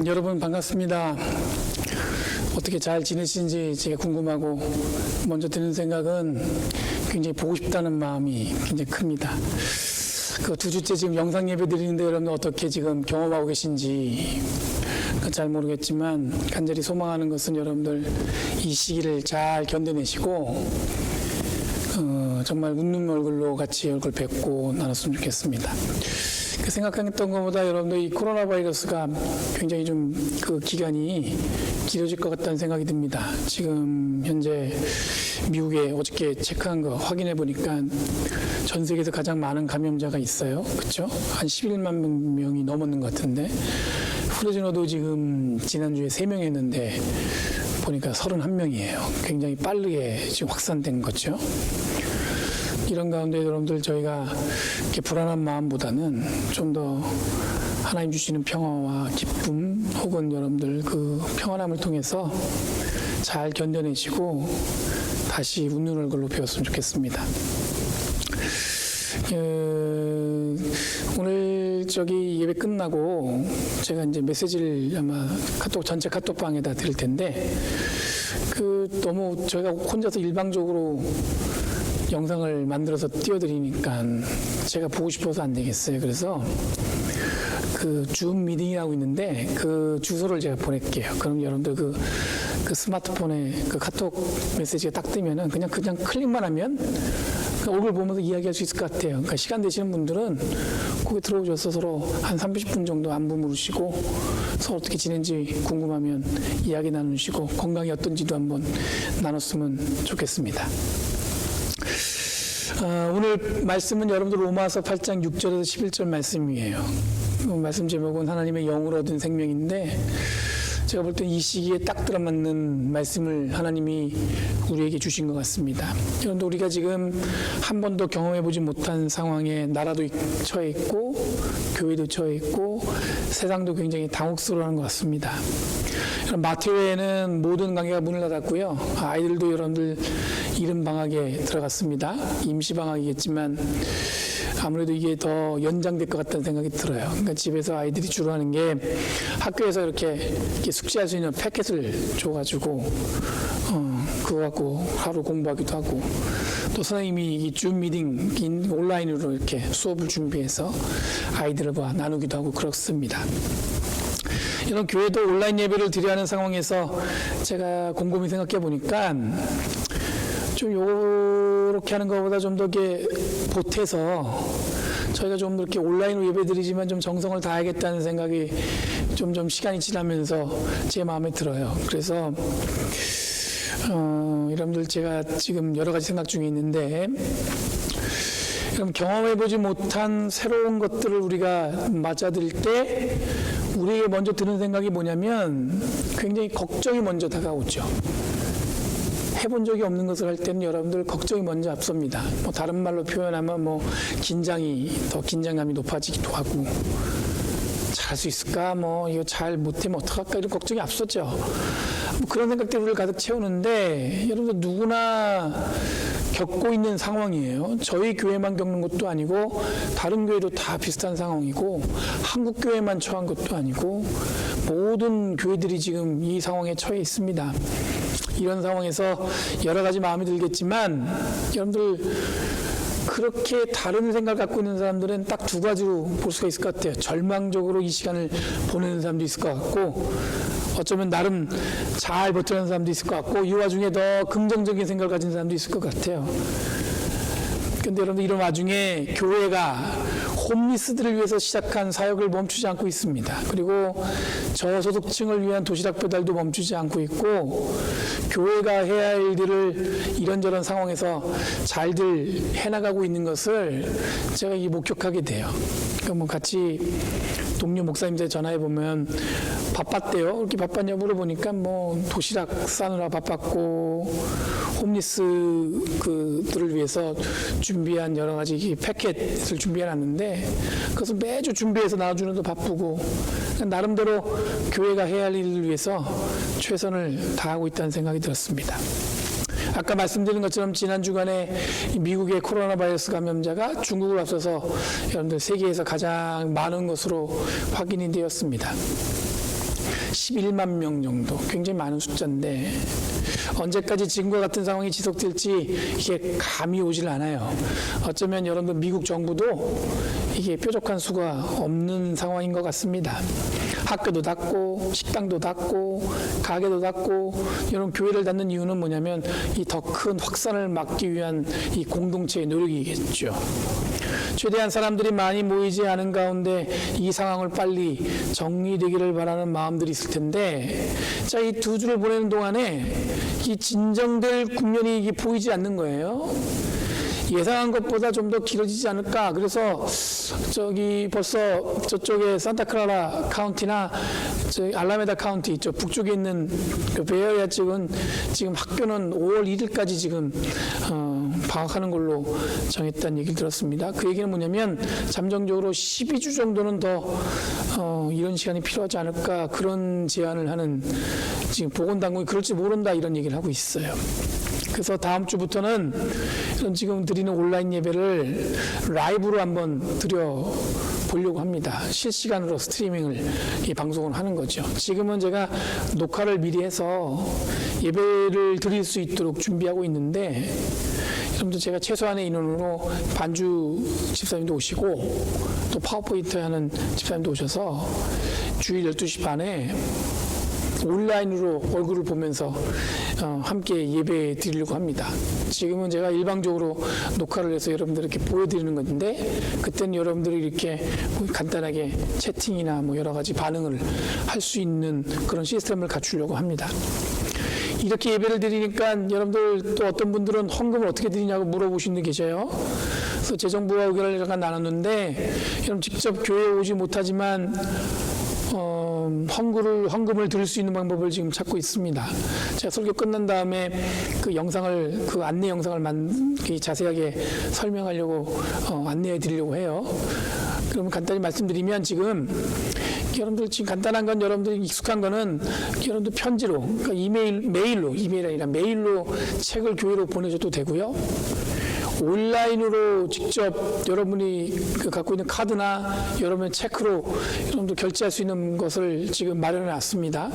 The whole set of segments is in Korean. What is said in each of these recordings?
여러분 반갑습니다. 어떻게 잘 지내시는지 제가 궁금하고 먼저 드는 생각은 굉장히 보고 싶다는 마음이 굉장히 큽니다. 그 2주째 지금 영상 예배 드리는데 여러분 어떻게 지금 경험하고 계신지 잘 모르겠지만 간절히 소망하는 것은 여러분들 이 시기를 잘 견뎌내시고 정말 웃는 얼굴로 같이 얼굴 뵙고 나눴으면 좋겠습니다. 생각했던 것보다 여러분들 이 코로나 바이러스가 굉장히 좀 그 기간이 길어질 것 같다는 생각이 듭니다. 지금 현재 미국에 어저께 체크한 거 확인해 보니까 전 세계에서 가장 많은 감염자가 있어요. 그렇죠? 한 11만 명이 넘었는 것 같은데 프레즈노도 지금 지난주에 3명 했는데 보니까 31명이에요. 굉장히 빠르게 지금 확산된 거죠. 이런 가운데 여러분들 저희가 이렇게 불안한 마음보다는 좀 더 하나님 주시는 평화와 기쁨 혹은 여러분들 그 평안함을 통해서 잘 견뎌내시고 다시 웃는 얼굴로 배웠으면 좋겠습니다. 오늘 저기 예배 끝나고 제가 이제 메시지를 아마 전체 카톡방에다 드릴 텐데 너무 저희가 혼자서 일방적으로 영상을 만들어서 띄워드리니까 제가 보고 싶어서 안 되겠어요. 그래서 줌 미팅이라고 있는데 그 주소를 제가 보낼게요. 그럼 여러분들 그 스마트폰에 그 카톡 메시지가 딱 뜨면은 그냥 클릭만 하면 얼굴 보면서 이야기할 수 있을 것 같아요. 그러니까 시간 되시는 분들은 거기 들어오셔서 서로 한 30분 정도 안부 물으시고 서로 어떻게 지낸지 궁금하면 이야기 나누시고 건강이 어떤지도 한번 나눴으면 좋겠습니다. 오늘 말씀은 여러분들 로마서 8장 6절에서 11절 말씀이에요. 말씀 제목은 하나님의 영으로 얻은 생명인데 제가 볼 때 이 시기에 딱 들어맞는 말씀을 하나님이 우리에게 주신 것 같습니다. 그런데 우리가 지금 한 번도 경험해보지 못한 상황에 나라도 처해 있고 교회도 처해 있고 세상도 굉장히 당혹스러워하는 것 같습니다. 마트회에는 모든 가게가 문을 닫았고요. 아이들도 여러분들 이른 방학에 들어갔습니다. 임시 방학이겠지만 아무래도 이게 더 연장될 것 같다는 생각이 들어요. 그러니까 집에서 아이들이 주로 하는 게 학교에서 이렇게 숙제할 수 있는 패킷을 줘가지고 그거 갖고 하루 공부하기도 하고 또 선생님이 이 줌 미팅 온라인으로 이렇게 수업을 준비해서 아이들과 나누기도 하고 그렇습니다. 이런 교회도 온라인 예배를 드려야 하는 상황에서 제가 곰곰이 생각해 보니까 좀 요렇게 하는 것보다 좀 더 이렇게 보태서 저희가 좀 이렇게 온라인으로 예배 드리지만 좀 정성을 다하겠다는 생각이 좀 시간이 지나면서 제 마음에 들어요. 그래서 여러분들 제가 지금 여러 가지 생각 중에 있는데 여러분 경험해보지 못한 새로운 것들을 우리가 맞아들일 때 우리에게 먼저 드는 생각이 뭐냐면 굉장히 걱정이 먼저 다가오죠. 해본 적이 없는 것을 할 때는 여러분들 걱정이 먼저 앞섭니다. 다른 말로 표현하면 긴장감이 높아지기도 하고 잘할 수 있을까? 이거 잘 못하면 어떡할까? 이런 걱정이 앞섰죠. 그런 생각들이 우리를 가득 채우는데 여러분들 누구나 겪고 있는 상황이에요. 저희 교회만 겪는 것도 아니고 다른 교회도 다 비슷한 상황이고 한국 교회만 처한 것도 아니고 모든 교회들이 지금 이 상황에 처해 있습니다. 이런 상황에서 여러 가지 마음이 들겠지만 여러분들 그렇게 다른 생각을 갖고 있는 사람들은 딱 2가지로 볼 수가 있을 것 같아요. 절망적으로 이 시간을 보내는 사람도 있을 것 같고 어쩌면 나름 잘 버텨내는 사람도 있을 것 같고 이 와중에 더 긍정적인 생각을 가진 사람도 있을 것 같아요. 그런데 여러분 이런 와중에 교회가 홈리스들을 위해서 시작한 사역을 멈추지 않고 있습니다. 그리고 저소득층을 위한 도시락 배달도 멈추지 않고 있고 교회가 해야 할 일들을 이런저런 상황에서 잘들 해나가고 있는 것을 제가 목격하게 돼요. 그러니까 같이 동료 목사님들 전화해 보면 바빴대요. 이렇게 바빴냐 물어보니까 도시락 싸느라 바빴고 홈리스 그들을 위해서 준비한 여러 가지 패킷을 준비해 놨는데 그것을 매주 준비해서 나눠주는 도 바쁘고 나름대로 교회가 해야 할 일을 위해서 최선을 다하고 있다는 생각이 들었습니다. 아까 말씀드린 것처럼 지난 주간에 미국의 코로나 바이러스 감염자가 중국을 앞서서 여러분들 세계에서 가장 많은 것으로 확인이 되었습니다. 11만 명 정도, 굉장히 많은 숫자인데 언제까지 지금과 같은 상황이 지속될지 이게 감이 오질 않아요. 어쩌면 여러분들 미국 정부도 이게 뾰족한 수가 없는 상황인 것 같습니다. 학교도 닫고 식당도 닫고 가게도 닫고 이런 교회를 닫는 이유는 뭐냐면 이 더 큰 확산을 막기 위한 이 공동체의 노력이겠죠. 최대한 사람들이 많이 모이지 않은 가운데 이 상황을 빨리 정리되기를 바라는 마음들이 있을 텐데, 자, 이 두 주를 보내는 동안에 이 진정될 국면이 이게 보이지 않는 거예요. 예상한 것보다 좀 더 길어지지 않을까. 그래서 저기 벌써 저쪽에 산타클라라 카운티나 저기 알라메다 카운티 이쪽 북쪽에 있는 그 베어리아 쪽은 지금 학교는 5월 1일까지 지금 방학하는 걸로 정했다는 얘기를 들었습니다. 그 얘기는 뭐냐면 잠정적으로 12주 정도는 더 이런 시간이 필요하지 않을까, 그런 제안을 하는, 지금 보건당국이 그럴지 모른다 이런 얘기를 하고 있어요. 그래서 다음 주부터는 이런 지금 드리는 온라인 예배를 라이브로 한번 드려 보려고 합니다. 실시간으로 스트리밍을 이 방송을 하는 거죠. 지금은 제가 녹화를 미리 해서 예배를 드릴 수 있도록 준비하고 있는데, 여러분들 제가 최소한의 인원으로 반주 집사님도 오시고 또 파워포인트 하는 집사님도 오셔서 주일 12시 반에 온라인으로 얼굴을 보면서 함께 예배 드리려고 합니다. 지금은 제가 일방적으로 녹화를 해서 여러분들에게 보여드리는 건데, 그때는 여러분들이 이렇게 간단하게 채팅이나 뭐 여러 가지 반응을 할 수 있는 그런 시스템을 갖추려고 합니다. 이렇게 예배를 드리니까 여러분들 또 어떤 분들은 헌금을 어떻게 드리냐고 물어보시는 분 계셔요. 그래서 재정부와 의견을 잠깐 나눴는데, 여러분 직접 교회에 오지 못하지만 헌금을 드릴 수 있는 방법을 지금 찾고 있습니다. 제가 설교 끝난 다음에 그 영상을, 그 안내 영상을 자세하게 설명하려고 안내해 드리려고 해요. 그러면 간단히 말씀드리면, 지금 여러분들 지금 간단한 건, 여러분들이 익숙한 거는 여러분들 편지로, 그러니까 이메일이 아니라 메일로 책을 교회로 보내줘도 되고요. 온라인으로 직접 여러분이 갖고 있는 카드나 여러분의 체크로 여러분들 결제할 수 있는 것을 지금 마련해 놨습니다.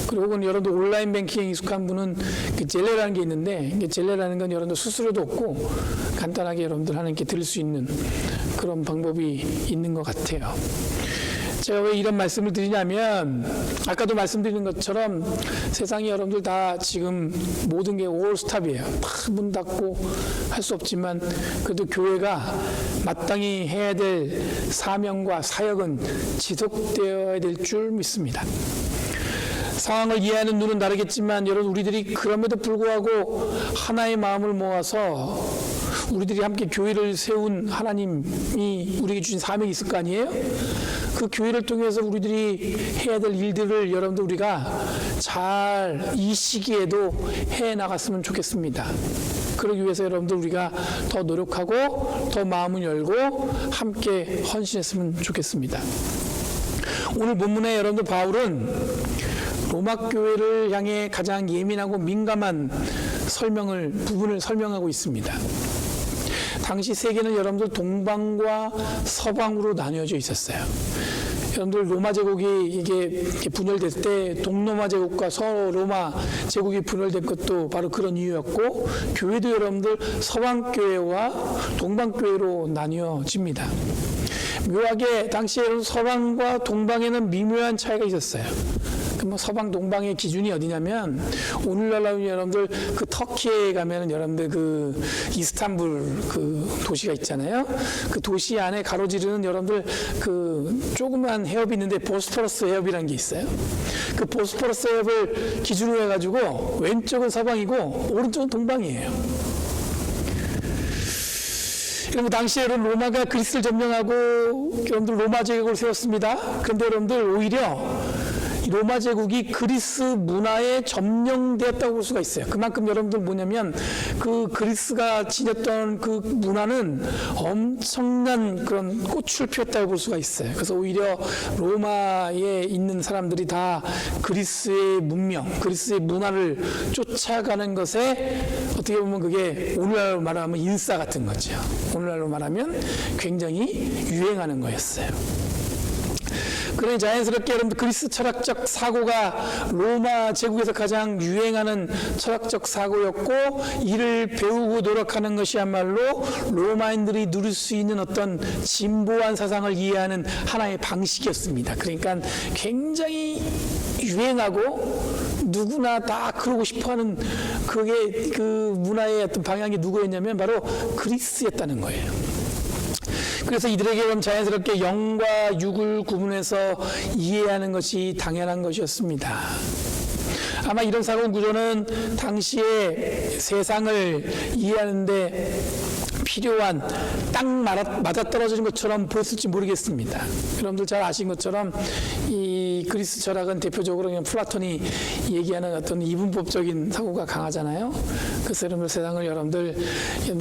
그리고 혹은 여러분들 온라인 뱅킹에 익숙한 분은 그 젤레라는 게 있는데, 젤레라는 건 여러분들 수수료도 없고 간단하게 여러분들 하나님께 드릴 수 있는 그런 방법이 있는 것 같아요. 제가 왜 이런 말씀을 드리냐면, 아까도 말씀드린 것처럼 세상이 여러분들 다 지금 모든 게 올스탑이에요. 다 문 닫고 할 수 없지만, 그래도 교회가 마땅히 해야 될 사명과 사역은 지속되어야 될 줄 믿습니다. 상황을 이해하는 눈은 다르겠지만, 여러분 우리들이 그럼에도 불구하고 하나의 마음을 모아서 우리들이 함께 교회를 세운 하나님이 우리에게 주신 사명이 있을 거 아니에요? 그 교회를 통해서 우리들이 해야 될 일들을 여러분들 우리가 잘 이 시기에도 해 나갔으면 좋겠습니다. 그러기 위해서 여러분들 우리가 더 노력하고 더 마음을 열고 함께 헌신했으면 좋겠습니다. 오늘 본문에 여러분들 바울은 로마 교회를 향해 가장 예민하고 민감한 부분을 설명하고 있습니다. 당시 세계는 여러분들 동방과 서방으로 나뉘어져 있었어요. 여러분들 로마 제국이 이게 분열될 때 동로마 제국과 서로마 제국이 분열된 것도 바로 그런 이유였고, 교회도 여러분들 서방 교회와 동방 교회로 나뉘어집니다. 묘하게 당시에 서방과 동방에는 미묘한 차이가 있었어요. 뭐 서방 동방의 기준이 어디냐면, 오늘날로 여러분들 그 터키에 가면은 여러분들 그 이스탄불 그 도시가 있잖아요. 그 도시 안에 가로지르는 여러분들 그 조그만 해협이 있는데 보스포러스 해협이라는 게 있어요. 그 보스포러스 해협을 기준으로 해가지고 왼쪽은 서방이고 오른쪽은 동방이에요. 그리고 당시에 로마가 그리스를 점령하고 여러분들 로마 제국을 세웠습니다. 그런데 여러분들 오히려 로마 제국이 그리스 문화에 점령되었다고 볼 수가 있어요. 그만큼 여러분들 뭐냐면 그 그리스가 지녔던 그 문화는 엄청난 그런 꽃을 피웠다고 볼 수가 있어요. 그래서 오히려 로마에 있는 사람들이 다 그리스의 문명, 그리스의 문화를 쫓아가는 것에 어떻게 보면 그게 오늘날로 말하면 인싸 같은 거죠. 오늘날로 말하면 굉장히 유행하는 거였어요. 그러니 자연스럽게 여러분들 그리스 철학적 사고가 로마 제국에서 가장 유행하는 철학적 사고였고, 이를 배우고 노력하는 것이야말로 로마인들이 누릴 수 있는 어떤 진보한 사상을 이해하는 하나의 방식이었습니다. 그러니까 굉장히 유행하고 누구나 다 그러고 싶어하는 그게 그 문화의 어떤 방향이 누구였냐면 바로 그리스였다는 거예요. 그래서 이들에게 그럼 자연스럽게 영과 육을 구분해서 이해하는 것이 당연한 것이었습니다. 아마 이런 사고 구조는 당시에 세상을 이해하는데 필요한 딱 맞아떨어지는 것처럼 보였을지 모르겠습니다. 여러분들 잘 아신 것처럼 이 그리스 철학은 대표적으로 그냥 플라톤이 얘기하는 어떤 이분법적인 사고가 강하잖아요. 그래서 여러분들 세상을 여러분들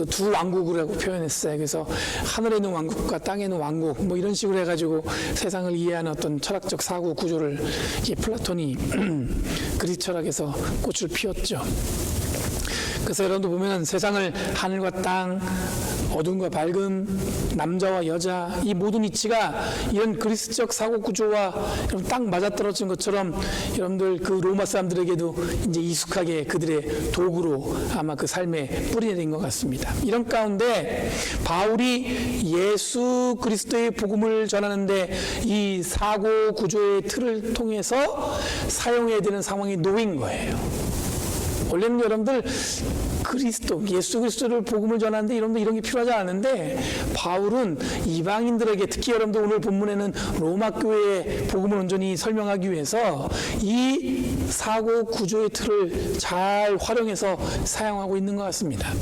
두 왕국이라고 표현했어요. 그래서 하늘에 있는 왕국과 땅에 있는 왕국 뭐 이런 식으로 해가지고 세상을 이해하는 어떤 철학적 사고 구조를 이 플라톤이 그리스 철학에서 꽃을 피웠죠. 그래서 여러분들 보면 세상을 하늘과 땅, 어둠과 밝음, 남자와 여자, 이 모든 이치가 이런 그리스적 사고 구조와 딱 맞아떨어진 것처럼 여러분들 그 로마 사람들에게도 이제 익숙하게 그들의 도구로 아마 그 삶에 뿌리내린 것 같습니다. 이런 가운데 바울이 예수 그리스도의 복음을 전하는데 이 사고 구조의 틀을 통해서 사용해야 되는 상황이 놓인 거예요. 원래는 여러분들 예수 그리스도를 복음을 전하는데 여러분들 이런 게 필요하지 않은데, 바울은 이방인들에게, 특히 여러분들 오늘 본문에는 로마 교회의 복음을 온전히 설명하기 위해서 이 사고 구조의 틀을 잘 활용해서 사용하고 있는 것 같습니다.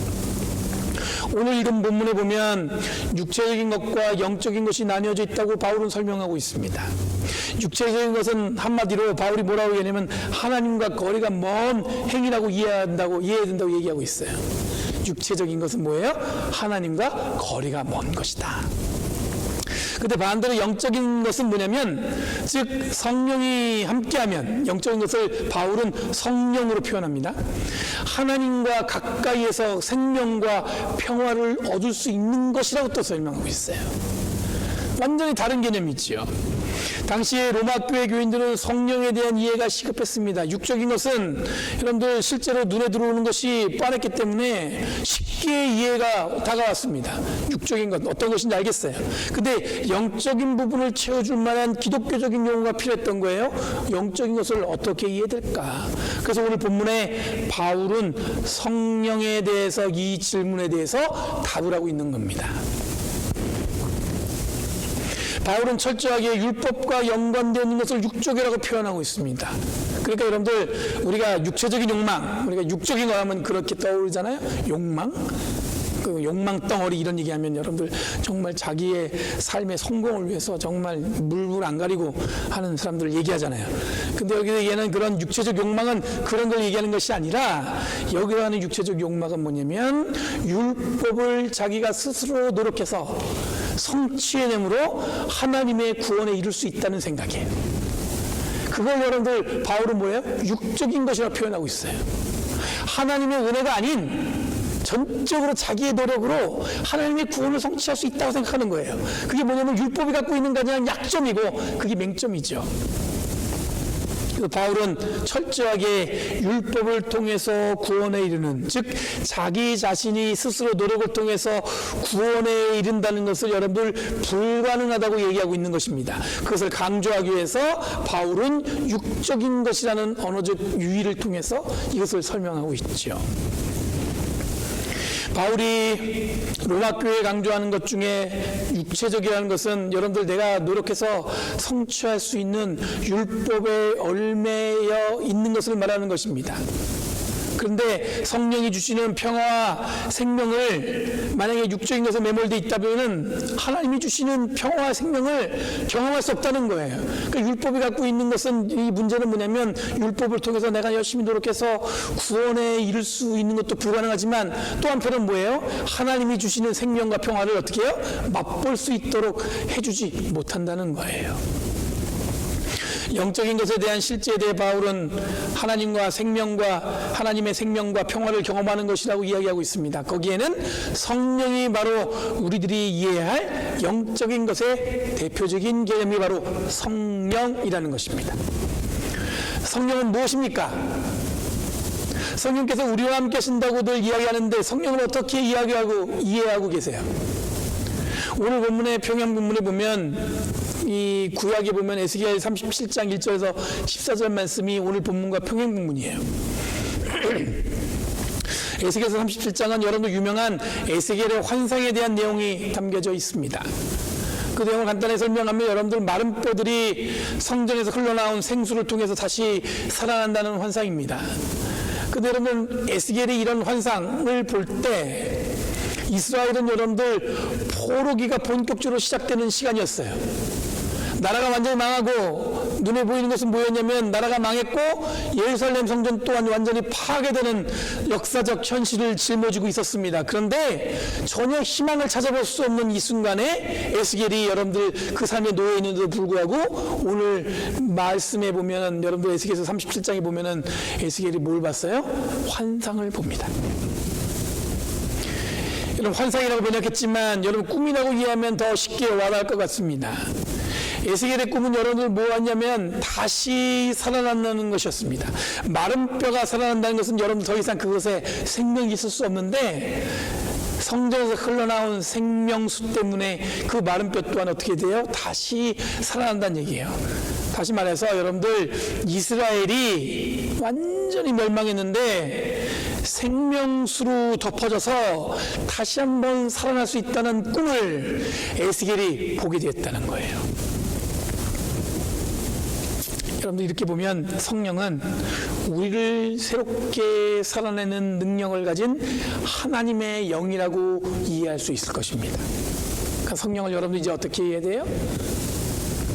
오늘 읽은 본문에 보면 육체적인 것과 영적인 것이 나뉘어져 있다고 바울은 설명하고 있습니다. 육체적인 것은 한마디로 바울이 뭐라고 얘기하냐면 하나님과 거리가 먼 행위라고 이해해야 된다고 얘기하고 있어요. 육체적인 것은 뭐예요? 하나님과 거리가 먼 것이다. 근데 반대로 영적인 것은 뭐냐면, 즉 성령이 함께하면, 영적인 것을 바울은 성령으로 표현합니다. 하나님과 가까이에서 생명과 평화를 얻을 수 있는 것이라고 또 설명하고 있어요. 완전히 다른 개념이지요. 당시에 로마 교회 교인들은 성령에 대한 이해가 시급했습니다. 육적인 것은 여러분들 실제로 눈에 들어오는 것이 뻔했기 때문에 쉽게 이해가 다가왔습니다. 육적인 것 어떤 것인지 알겠어요. 근데 영적인 부분을 채워줄 만한 기독교적인 용어가 필요했던 거예요. 영적인 것을 어떻게 이해될까? 그래서 오늘 본문에 바울은 성령에 대해서 이 질문에 대해서 답을 하고 있는 겁니다. 바울은 철저하게 율법과 연관되어 있는 것을 육적이라고 표현하고 있습니다. 그러니까 여러분들 우리가 육체적인 욕망, 우리가 육적인 거 하면 그렇게 떠오르잖아요. 욕망, 그 욕망 덩어리 이런 얘기하면 여러분들 정말 자기의 삶의 성공을 위해서 정말 물불 안 가리고 하는 사람들 얘기하잖아요. 근데 여기 얘기하는 그런 육체적 욕망은 그런 걸 얘기하는 것이 아니라, 여기 하는 육체적 욕망은 뭐냐면 율법을 자기가 스스로 노력해서 성취해냄으로 하나님의 구원에 이룰 수 있다는 생각이에요. 그걸 여러분들 바울은 뭐예요? 육적인 것이라고 표현하고 있어요. 하나님의 은혜가 아닌 전적으로 자기의 노력으로 하나님의 구원을 성취할 수 있다고 생각하는 거예요. 그게 뭐냐면 율법이 갖고 있는 그냥 약점이고 그게 맹점이죠. 그래서 바울은 철저하게 율법을 통해서 구원에 이르는, 즉 자기 자신이 스스로 노력을 통해서 구원에 이른다는 것을 여러분들 불가능하다고 얘기하고 있는 것입니다. 그것을 강조하기 위해서 바울은 육적인 것이라는 언어적 유의를 통해서 이것을 설명하고 있죠. 바울이 로마 교회에 강조하는 것 중에 육체적이라는 것은 여러분들 내가 노력해서 성취할 수 있는 율법에 얽매여 있는 것을 말하는 것입니다. 그런데 성령이 주시는 평화와 생명을 만약에 육적인 것에 매몰되어 있다면 하나님이 주시는 평화와 생명을 경험할 수 없다는 거예요. 그러니까 율법이 갖고 있는 것은, 이 문제는 뭐냐면 율법을 통해서 내가 열심히 노력해서 구원에 이를 수 있는 것도 불가능하지만 또 한편은 뭐예요? 하나님이 주시는 생명과 평화를 어떻게 해요? 맛볼 수 있도록 해주지 못한다는 거예요. 영적인 것에 대한 실제에 대해 바울은 하나님의 생명과 평화를 경험하는 것이라고 이야기하고 있습니다. 거기에는 성령이 바로 우리들이 이해해야 할 영적인 것의 대표적인 개념이 바로 성령이라는 것입니다. 성령은 무엇입니까? 성령께서 우리와 함께 하신다고들 이야기하는데 성령을 어떻게 이해하고 계세요? 오늘 본문의 평양 본문에 보면 이 구약에 보면 에스겔 37장 1절에서 14절 말씀이 오늘 본문과 평행 본문이에요. 에스겔서 37장은 여러분도 유명한 에스겔의 환상에 대한 내용이 담겨져 있습니다. 그 내용을 간단히 설명하면 여러분들 마른 뼈들이 성전에서 흘러나온 생수를 통해서 다시 살아난다는 환상입니다. 근데 여러분 에스겔이 이런 환상을 볼 때 이스라엘은 여러분들 포로기가 본격적으로 시작되는 시간이었어요. 나라가 완전히 망하고 눈에 보이는 것은 뭐였냐면 나라가 망했고 예루살렘 성전 또한 완전히 파괴되는 역사적 현실을 짊어지고 있었습니다. 그런데 전혀 희망을 찾아볼 수 없는 이 순간에 에스겔이 여러분들 그 삶에 놓여 있는데도 불구하고 오늘 말씀에 보면 여러분들 에스겔서 37장에 보면은 에스겔이 뭘 봤어요? 환상을 봅니다. 여러분 환상이라고 번역했지만 여러분 꿈이라고 이해하면 더 쉽게 와닿을 것 같습니다. 에스겔의 꿈은 여러분들 뭐였냐면 다시 살아난다는 것이었습니다. 마른 뼈가 살아난다는 것은 여러분 더 이상 그것에 생명이 있을 수 없는데 성전에서 흘러나온 생명수 때문에 그 마른 뼈 또한 어떻게 돼요? 다시 살아난다는 얘기예요. 다시 말해서 여러분들 이스라엘이 완전히 멸망했는데 생명수로 덮어져서 다시 한번 살아날 수 있다는 꿈을 에스겔이 보게 되었다는 거예요. 여러분들 이렇게 보면 성령은 우리를 새롭게 살아내는 능력을 가진 하나님의 영이라고 이해할 수 있을 것입니다. 그러니까 성령을 여러분들 이제 어떻게 이해해야 돼요?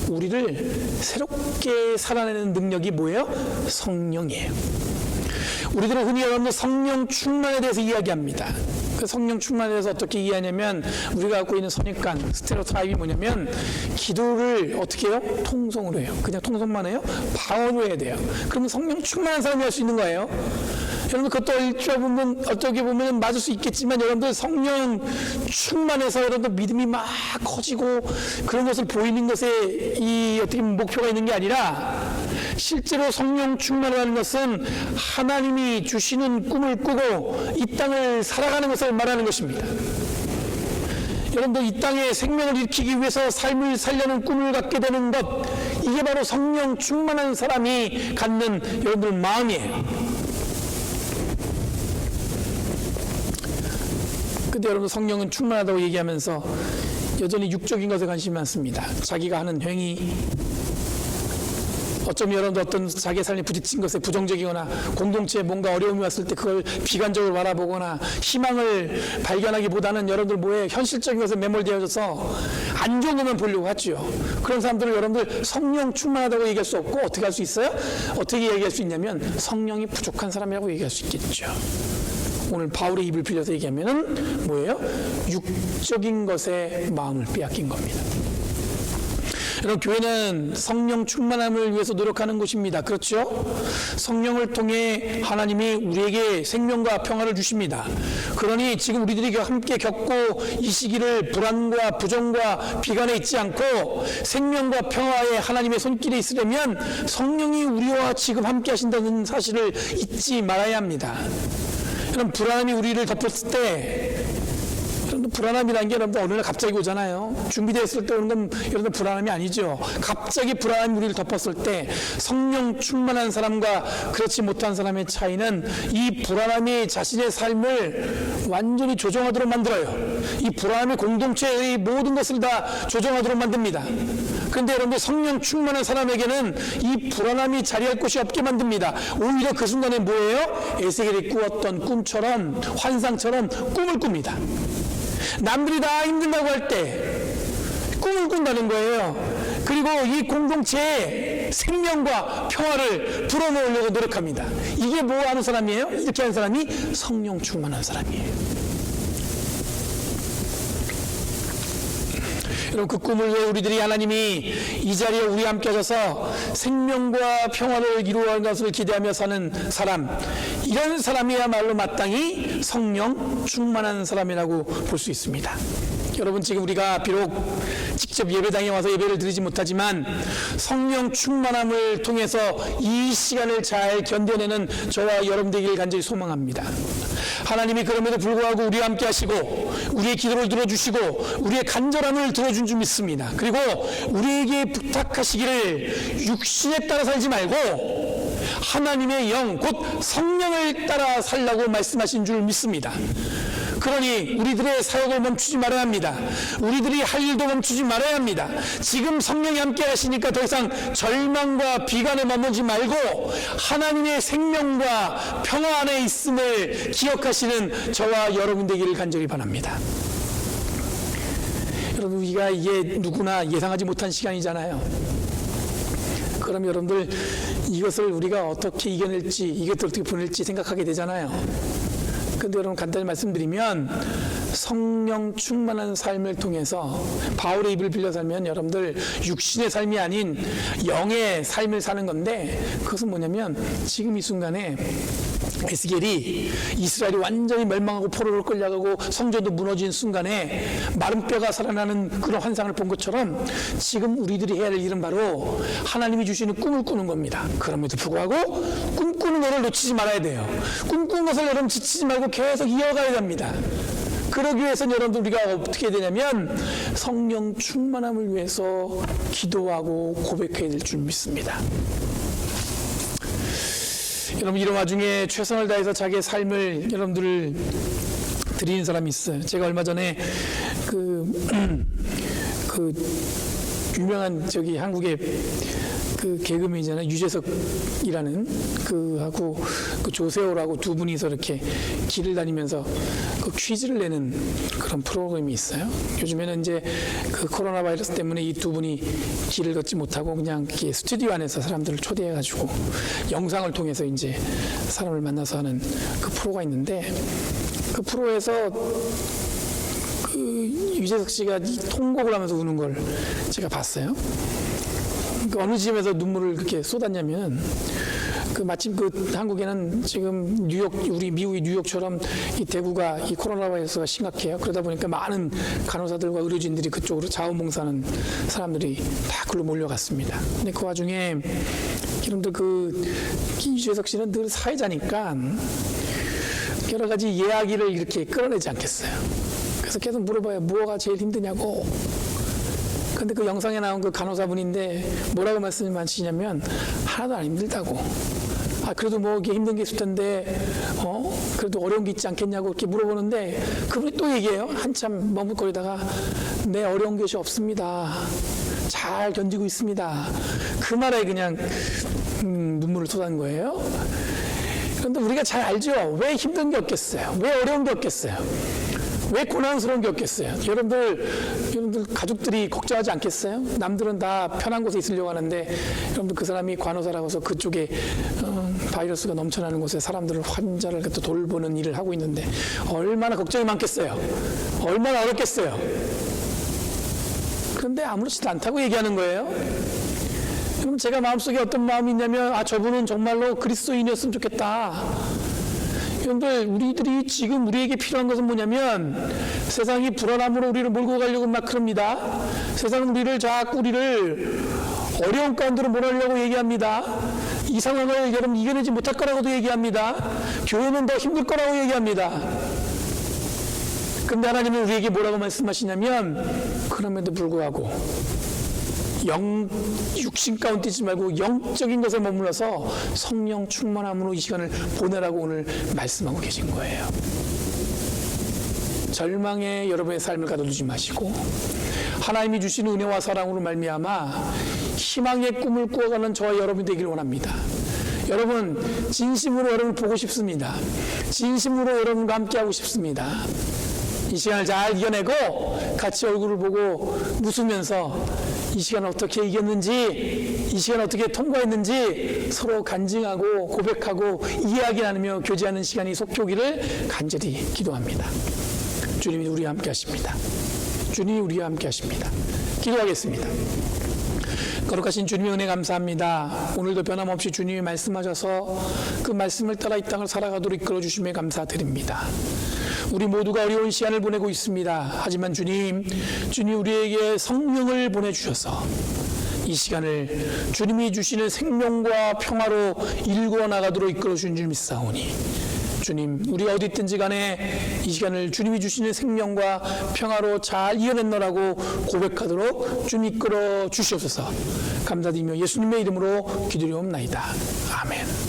우리를 새롭게 살아내는 능력이 뭐예요? 성령이에요. 우리들은 흔히 여러분들 성령 충만에 대해서 이야기합니다. 그 성령 충만에 대해서 어떻게 이해하냐면 우리가 갖고 있는 선입관, 스테레오타입이 뭐냐면 기도를 어떻게 해요? 통성으로 해요. 그냥 통성만 해요? 방언으로 해야 돼요. 그러면 성령 충만한 사람이 할 수 있는 거예요. 여러분 그것도 어떻게 보면 맞을 수 있겠지만 여러분들 성령 충만해서 여러분들 믿음이 막 커지고 그런 것을 보이는 것에 이 어떻게 보면 목표가 있는 게 아니라 실제로 성령 충만이라는 것은 하나님이 주시는 꿈을 꾸고 이 땅을 살아가는 것을 말하는 것입니다. 여러분들 이 땅에 생명을 일으키기 위해서 삶을 살려는 꿈을 갖게 되는 것, 이게 바로 성령 충만한 사람이 갖는 여러분들 마음이에요. 근데 여러분 성령은 충만하다고 얘기하면서 여전히 육적인 것에 관심이 많습니다. 자기가 하는 행위, 어쩌면 여러분도 어떤 자기의 삶에 부딪힌 것에 부정적이거나 공동체에 뭔가 어려움이 왔을 때 그걸 비관적으로 바라보거나 희망을 발견하기보다는 여러분들 뭐에 현실적인 것에 매몰되어져서 안 좋은 것만 보려고 하죠. 그런 사람들을 여러분들 성령 충만하다고 얘기할 수 없고 어떻게 할 수 있어요? 어떻게 얘기할 수 있냐면 성령이 부족한 사람이라고 얘기할 수 있겠죠. 오늘 바울의 입을 빌려서 얘기하면은 뭐예요? 육적인 것에 마음을 빼앗긴 겁니다. 여러분 교회는 성령 충만함을 위해서 노력하는 곳입니다. 그렇죠? 성령을 통해 하나님이 우리에게 생명과 평화를 주십니다. 그러니 지금 우리들이 함께 겪고 이 시기를 불안과 부정과 비관에 있지 않고 생명과 평화에 하나님의 손길에 있으려면 성령이 우리와 지금 함께 하신다는 사실을 잊지 말아야 합니다. 여러분 불안함이 우리를 덮었을 때 불안함이라는 게 여러분들 어느 날 갑자기 오잖아요. 준비되었을 때 오는 건 여러분들 불안함이 아니죠. 갑자기 불안함이 우리를 덮었을 때 성령 충만한 사람과 그렇지 못한 사람의 차이는 이 불안함이 자신의 삶을 완전히 조종하도록 만들어요. 이 불안함이 공동체의 모든 것을 다 조종하도록 만듭니다. 그런데 여러분들 성령 충만한 사람에게는 이 불안함이 자리할 곳이 없게 만듭니다. 오히려 그 순간에 뭐예요? 에스겔이 꾸었던 꿈처럼 환상처럼 꿈을 꿉니다. 남들이 다 힘들다고 할 때 꿈을 꾼다는 거예요. 그리고 이 공동체에 생명과 평화를 불어넣으려고 노력합니다. 이게 뭐 하는 사람이에요? 이렇게 하는 사람이 성령 충만한 사람이에요. 여러분, 그 꿈을 위해 우리들이 하나님이 이 자리에 우리 함께 하셔서 생명과 평화를 이루어갈 것을 기대하며 사는 사람, 이런 사람이야말로 마땅히 성령 충만한 사람이라고 볼 수 있습니다. 여러분, 지금 우리가 비록 직접 예배당에 와서 예배를 드리지 못하지만 성령 충만함을 통해서 이 시간을 잘 견뎌내는 저와 여러분 되기를 간절히 소망합니다. 하나님이 그럼에도 불구하고 우리와 함께 하시고 우리의 기도를 들어주시고 우리의 간절함을 들어준 줄 믿습니다. 그리고 우리에게 부탁하시기를 육신에 따라 살지 말고 하나님의 영, 곧 성령을 따라 살라고 말씀하신 줄 믿습니다. 그러니 우리들의 사역을 멈추지 말아야 합니다. 우리들이 할 일도 멈추지 말아야 합니다. 지금 성령이 함께 하시니까 더 이상 절망과 비관에 머물지 말고 하나님의 생명과 평화 안에 있음을 기억하시는 저와 여러분 되기를 간절히 바랍니다. 여러분, 우리가 이게 누구나 예상하지 못한 시간이잖아요. 그럼 여러분들 이것을 우리가 어떻게 이겨낼지, 이것을 어떻게 보낼지 생각하게 되잖아요. 그런데 여러분, 간단히 말씀드리면 성령 충만한 삶을 통해서 바울의 입을 빌려 살면 여러분들 육신의 삶이 아닌 영의 삶을 사는 건데, 그것은 뭐냐면 지금 이 순간에 에스겔이 이스라엘이 완전히 멸망하고 포로로 끌려가고 성전도 무너진 순간에 마른 뼈가 살아나는 그런 환상을 본 것처럼 지금 우리들이 해야 할 일은 바로 하나님이 주시는 꿈을 꾸는 겁니다. 그럼에도 불구하고 꿈꾸는 것을 놓치지 말아야 돼요. 꿈꾸는 것을 여러분 지치지 말고 계속 이어가야 됩니다. 그러기 위해서는 여러분들 우리가 어떻게 해야 되냐면 성령 충만함을 위해서 기도하고 고백해야 될 줄 믿습니다. 여러분, 이런 와중에 최선을 다해서 자기의 삶을 여러분들을 드리는 사람이 있어요. 제가 얼마 전에 그 유명한 한국의 그 개그맨이잖아요. 유재석이라는 그하고 그 조세호라고 두 분이서 이렇게 길을 다니면서 그 퀴즈를 내는 그런 프로그램이 있어요. 요즘에는 이제 그 코로나 바이러스 때문에 이 두 분이 길을 걷지 못하고 그냥 스튜디오 안에서 사람들을 초대해가지고 영상을 통해서 이제 사람을 만나서 하는 그 프로가 있는데, 그 프로에서 그 유재석 씨가 통곡을 하면서 우는 걸 제가 봤어요. 어느 지점에서 눈물을 그렇게 쏟았냐면, 마침 한국에는 지금 우리 미국의 뉴욕처럼 이 대구가 이 코로나 바이러스가 심각해요. 그러다 보니까 많은 간호사들과 의료진들이 그쪽으로 자원봉사하는 사람들이 다 그걸로 몰려갔습니다. 근데 그 와중에 여러분들 유재석 씨는 늘 사회자니까 여러 가지 이야기를 이렇게 끌어내지 않겠어요. 그래서 계속 물어봐요. 뭐가 제일 힘드냐고. 근데 그 영상에 나온 그 간호사분인데 뭐라고 말씀하시냐면 하나도 안 힘들다고. 그래도 뭐 이게 힘든 게 있을 텐데 그래도 어려운 게 있지 않겠냐고 이렇게 물어보는데 그분이 또 얘기해요. 한참 머뭇거리다가 네, 어려운 것이 없습니다. 잘 견디고 있습니다. 그 말에 그냥 눈물을 쏟아낸 거예요. 그런데 우리가 잘 알죠. 왜 힘든 게 없겠어요? 왜 어려운 게 없겠어요? 왜 고난스러운 게 없겠어요? 여러분들 가족들이 걱정하지 않겠어요? 남들은 다 편한 곳에 있으려고 하는데 여러분들 그 사람이 간호사라고 해서 그쪽에 바이러스가 넘쳐나는 곳에 환자를 또 돌보는 일을 하고 있는데 얼마나 걱정이 많겠어요? 얼마나 어렵겠어요? 그런데 아무렇지도 않다고 얘기하는 거예요. 그럼 제가 마음속에 어떤 마음이 있냐면 저분은 정말로 그리스도인이었으면 좋겠다. 여러분들, 우리들이 지금 우리에게 필요한 것은 뭐냐면 세상이 불안함으로 우리를 몰고 가려고 막 그럽니다. 세상은 우리를 어려운 가운데로 몰아내려고 얘기합니다. 이 상황을 여러분 이겨내지 못할 거라고도 얘기합니다. 교회는 더 힘들 거라고 얘기합니다. 그런데 하나님은 우리에게 뭐라고 말씀하시냐면 그럼에도 불구하고 육신 가운데 있지 말고 영적인 것에 머물러서 성령 충만함으로 이 시간을 보내라고 오늘 말씀하고 계신 거예요. 절망에 여러분의 삶을 가둬두지 마시고 하나님이 주신 은혜와 사랑으로 말미암아 희망의 꿈을 꾸어가는 저와 여러분이 되길 원합니다. 여러분, 진심으로 여러분을 보고 싶습니다. 진심으로 여러분과 함께하고 싶습니다. 이 시간을 잘 이겨내고 같이 얼굴을 보고 웃으면서 이 시간을 어떻게 이겼는지, 이 시간을 어떻게 통과했는지 서로 간증하고 고백하고 이야기 나누며 교제하는 시간이 속히 오기를 간절히 기도합니다. 주님이 우리와 함께 하십니다. 주님이 우리와 함께 하십니다. 기도하겠습니다. 거룩하신 주님의 은혜 감사합니다. 오늘도 변함없이 주님이 말씀하셔서 그 말씀을 따라 이 땅을 살아가도록 이끌어 주심에 감사드립니다. 우리 모두가 어려운 시간을 보내고 있습니다. 하지만 주님 우리에게 성령을 보내주셔서 이 시간을 주님이 주시는 생명과 평화로 일구어 나가도록 이끌어 주신 줄 믿사오니 주님, 우리가 어디 있든지 간에 이 시간을 주님이 주시는 생명과 평화로 잘 이어냈노라고 고백하도록 주님 이끌어 주시옵소서. 감사드리며 예수님의 이름으로 기도리옵나이다. 아멘.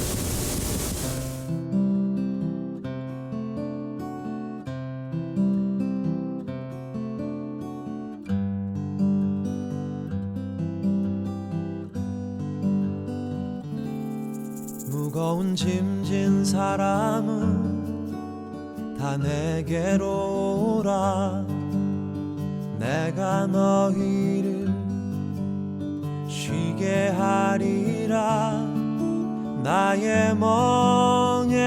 무거운 짐진 사람은 다 내게로 오라. 내가 너희를 쉬게 하리라. 나의 멍에는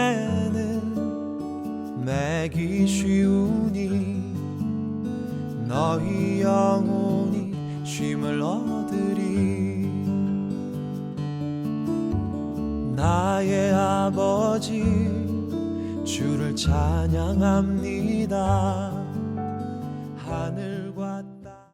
매기 쉬우니 너희 영혼이 쉼을 얻으리. 나의 아버지 주를 찬양합니다. 하늘